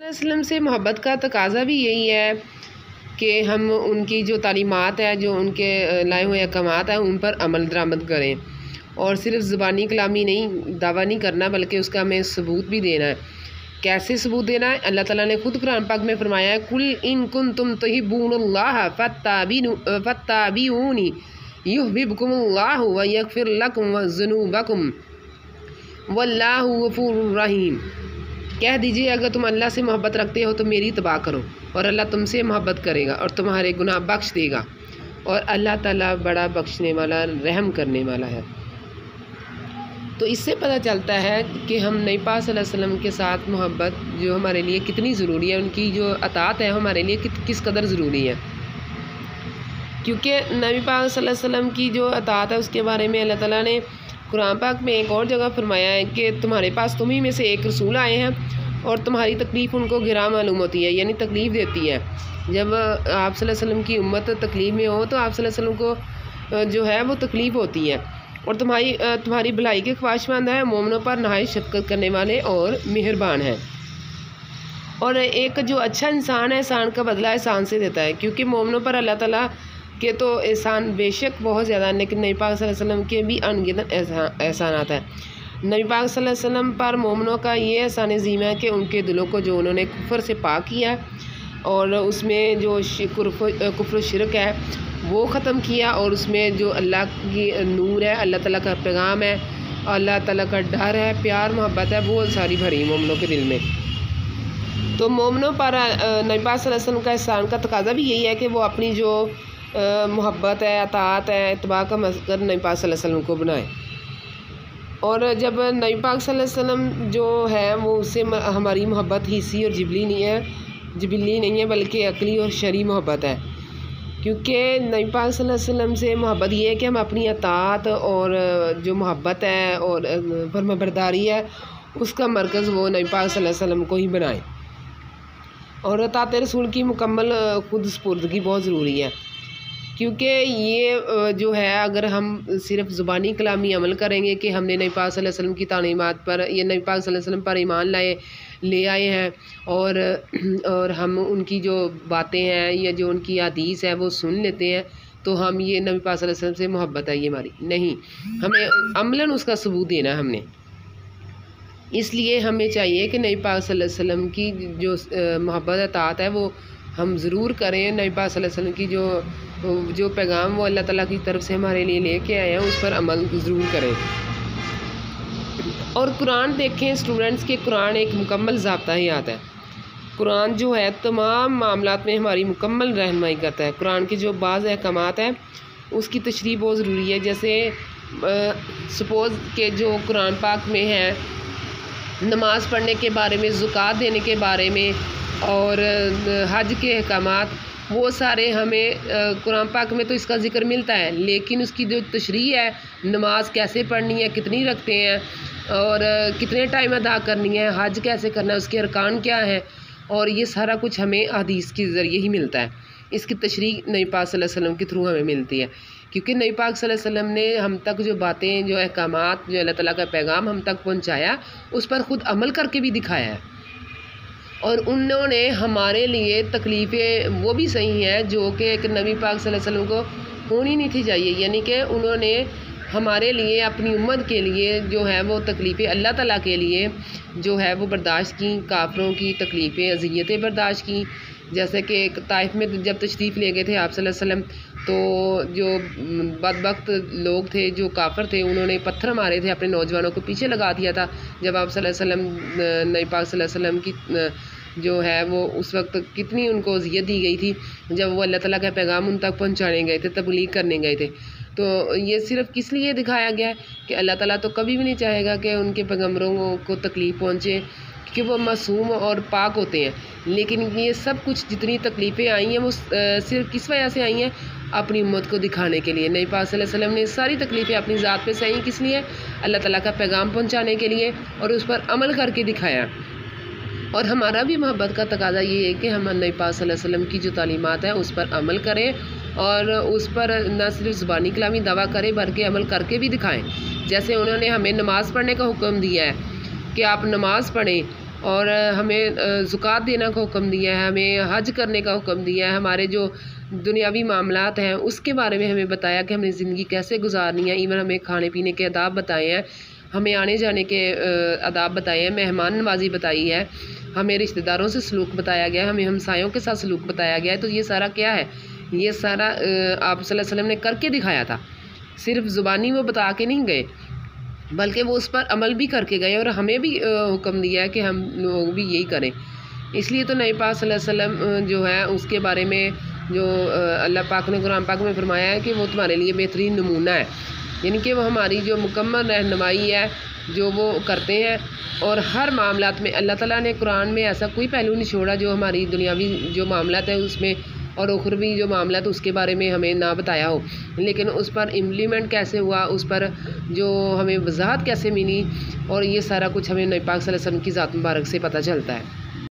वसल्लम से मोहब्बत का तकाज़ा भी यही है कि हम उनकी जो तालीमात है, जो उनके लाए हुए अहकामात हैं, उन पर अमल दरामद करें और सिर्फ ज़ुबानी कलामी नहीं, दावा नहीं करना, बल्कि उसका हमें सबूत भी देना है। कैसे सबूत देना है? अल्लाह ताला ने खुद कुरान पाक में फरमाया है, कुल इन कुंतुम तुहिब्बूनल्लाह फत्ताबिऊनी युहब्बिबकुमुल्लाहु व यगफिर लकुम ज़ुनूबकुम वल्लाहु गफूरुर रहीम। कह दीजिए, अगर तुम अल्लाह से मोहब्बत रखते हो तो मेरी तबाह करो और अल्लाह तुमसे मोहब्बत करेगा और तुम्हारे गुनाह बख्श देगा और अल्लाह ताला बड़ा बख्शने वाला, रहम करने वाला है। तो इससे पता चलता है कि हम नबी पाक सल्लल्लाहु अलैहि वसल्लम के साथ मोहब्बत जो हमारे लिए कितनी ज़रूरी है, उनकी जो अतात है हमारे लिए किस कदर ज़रूरी है। क्योंकि नबी पाक सल्लल्लाहु अलैहि वसल्लम की जो अतात है उसके बारे में अल्लाह ताला ने कुरान पाक में एक और जगह फरमाया है कि तुम्हारे पास तुम्ही में से एक रसूल आए हैं और तुम्हारी तकलीफ़ उनको गिरा मालूम होती है, यानी तकलीफ़ देती है। जब आप सल्लल्लाहु अलैहि वसल्लम की उम्मत तकलीफ़ में हो तो आप सल्लल्लाहु अलैहि वसल्लम को जो है वो तकलीफ़ होती है और तुम्हारी भलाई के ख्वाहिशमंद है, मोमिनों पर नहायत शफ़क़त करने वाले और मेहरबान हैं। और एक जो अच्छा इंसान है, एहसान का बदला एहसान से देता है, क्योंकि मोमिनों पर अल्लाह ताला के तो एहसान बेशक बहुत ज़्यादा, लेकिन नबी पाक सल्लल्लाहु अलैहि वसल्लम के भी अनगिनत एहसानात हैं। नबी पाक सल्लल्लाहु अलैहि वसल्लम पर मोमिनों का ये एहसान अज़ीम है कि उनके दिलों को जो उन्होंने कुफ्र से पाक किया और उसमें जो कुफ्र शिरक है वो ख़त्म किया और उसमें जो अल्लाह की नूर है, अल्लाह ताला का पैगाम है, अल्लाह ताला का डर है, प्यार मोहब्बत है, वो सारी भरी मोमिनों के दिल में। तो मोमिनों पर नबी पाक सल्लल्लाहु अलैहि वसल्लम का एहसान का तकाज़ा भी यही है कि वो अपनी जो मोहब्बत है, अतात है, इत्बा का मज़हर नबी पाक सल्लल्लाहु अलैहि वसल्लम को बनाए। और जब नबी पाक सल्लल्लाहु अलैहि वसल्लम जो है वो उससे हमारी मोहब्बत हिस्सी और जिबली नहीं है बल्कि अकली और शरई मोहब्बत है। क्योंकि नबी पाक सल्लल्लाहु अलैहि वसल्लम से मोहब्बत ये है कि हम अपनी अतात और जो मोहब्बत है और फरमाबरदारी है उसका मरकज़ वो नबी पाक सल्लल्लाहु अलैहि वसल्लम को ही बनाए। और अतात रसूल की मुकम्मल खुद सुपुर्दगी बहुत ज़रूरी है, क्योंकि ये जो है अगर हम सिर्फ ज़ुबानी कलामी अमल करेंगे कि हमने नबी पाक सल्लल्लाहु अलैहि वसल्लम की तालीमात पर या नबी पाक सल्लल्लाहु अलैहि वसल्लम पर ईमान ले आए हैं और हम उनकी जो बातें हैं या जो उनकी हदीस है वो सुन लेते हैं, तो हम ये नबी पाक सल्लल्लाहु अलैहि वसल्लम से मोहब्बत है ये हमारी नहीं, हमें अमलन उसका सबूत देना हमने। इसलिए हमें चाहिए कि नबी पाक सल्लल्लाहु अलैहि वसल्लम की जो मोहब्बत अतात है वो हम ज़रूर करें। नबी पाक सल्लल्लाहु अलैहि वसल्लम की जो पैगाम वो अल्लाह ताला की तरफ से हमारे लिए लेके आए हैं उस पर अमल ज़रूर करें। और कुरान देखें स्टूडेंट्स के, कुरान एक मुकम्मल ज़ाब्ता हयात है। कुरान जो है तमाम मामलात में हमारी मुकम्मल रहनुमाई करता है। कुरान के जो बाज़ अहकामात हैं उसकी तशरीह बहुत ज़रूरी है। जैसे सपोज़ के जो कुरान पाक में है नमाज़ पढ़ने के बारे में, ज़कात देने के बारे में और हज के अहकामात, वो सारे हमें कुरान पाक में तो इसका ज़िक्र मिलता है, लेकिन उसकी जो तशरीह है, नमाज कैसे पढ़नी है, कितनी रखते हैं और कितने टाइम अदा करनी है, हज कैसे करना है, उसके अरकान क्या है, और ये सारा कुछ हमें हदीस के ज़रिए ही मिलता है। इसकी तशरीह नबी पाक सल्लल्लाहु अलैहि वसल्लम के थ्रू हमें मिलती है, क्योंकि नबी पाक सल्लल्लाहु अलैहि वसल्लम ने हम तक जो बातें, जो अहकामात, जो अल्लाह ताला का पैगाम हम तक पहुँचाया, उस पर ख़ुद अमल करके भी दिखाया है। और उन्होंने हमारे लिए तकलीफ़ें वो भी सही हैं जो कि एक नबी पाक सल्लल्लाहु अलैहि वसल्लम को होनी नहीं थी चाहिए, यानी कि उन्होंने हमारे लिए, अपनी उम्मत के लिए जो है वो तकलीफ़ें अल्लाह ताला के लिए जो है वो बर्दाश्त की, काफ़रों की तकलीफ़ें, अज़ियतें बर्दाश्त की। जैसे कि ताइफ में जब तशरीफ़ ले गए थे आप सल्लल्लाहु अलैहि वसल्लम, तो जो बदबख्त लोग थे, जो काफ़र थे, उन्होंने पत्थर मारे थे, अपने नौजवानों को पीछे लगा दिया था। जब आप सल्लल्लाहु अलैहि वसल्लम, नबी पाक सल्लल्लाहु अलैहि वसल्लम की जो है वो उस वक्त कितनी उनको अज़ियत दी गई थी जब वो अल्लाह ताला का पैगाम उन तक पहुँचाने गए थे, तबलीग करने गए थे। तो ये सिर्फ़ किस लिए दिखाया गया है कि अल्लाह ताला तो कभी भी नहीं चाहेगा कि उनके पैगम्बरों को तकलीफ़ पहुँचे, कि वो मासूम और पाक होते हैं। लेकिन ये सब कुछ जितनी तकलीफ़ें आई हैं वो सिर्फ किस वजह से आई हैं? अपनी उम्मत को दिखाने के लिए। नबी पाक सल्लल्लाहु अलैहि वसल्लम ने सारी तकलीफ़ें अपनी ज़ात पे सही किस लिए? अल्लाह ताला का पैगाम पहुँचाने के लिए, और उस पर अमल करके दिखाया। और हमारा भी मोहब्बत का तकाज़ा ये है कि हम नबी पाक सल्लल्लाहु अलैहि वसल्लम की जो तालीमात है उस पर अमल करें और उस पर न सिर्फ ज़ुबानी कलामी दावा करें बल्कि अमल करके भी दिखाएं। जैसे उन्होंने हमें नमाज़ पढ़ने का हुक्म दिया है कि आप नमाज़ पढ़ें और हमें ज़कात देना का हुक्म दिया है, हमें हज करने का हुक्म दिया है, हमारे जो दुनियावी मामलात हैं उसके बारे में हमें बताया कि हमें ज़िंदगी कैसे गुजारनी है। इवन हमें खाने पीने के आदाब बताए हैं, हमें आने जाने के आदाब बताए हैं, मेहमान नवाजी बताई है, हमें रिश्तेदारों से सलूक बताया गया है, हमें हमसायों के साथ सलूक बताया गया है। तो ये सारा क्या है, ये सारा आप सल्लल्लाहु अलैहि वसल्लम ने करके दिखाया था। सिर्फ ज़ुबानी वो बता के नहीं गए, बल्कि वो उस पर अमल भी करके गए और हमें भी हुक्म दिया है कि हम लोग भी यही करें। इसलिए तो नबी पाक सल्लल्लाहु अलैहि वसल्लम जो है उसके बारे में जो अल्लाह पाक ने कुरान पाक में फरमाया है कि वो तुम्हारे लिए बेहतरीन नमूना है, यानी कि वो हमारी जो मुकम्मल रहनुमाई है जो वो करते हैं। और हर मामलात में अल्लाह ताला ने कुरान में ऐसा कोई पहलू नहीं छोड़ा जो हमारी दुनियावी जो मामलात है उसमें और उखरवी जो मामला है तो उसके बारे में हमें ना बताया हो, लेकिन उस पर इम्प्लीमेंट कैसे हुआ, उस पर जो हमें वजाहत कैसे मिली, और ये सारा कुछ हमें नबी पाक सल्लल्लाहु अलैहि वसल्लम की ज़ात मुबारक से पता चलता है।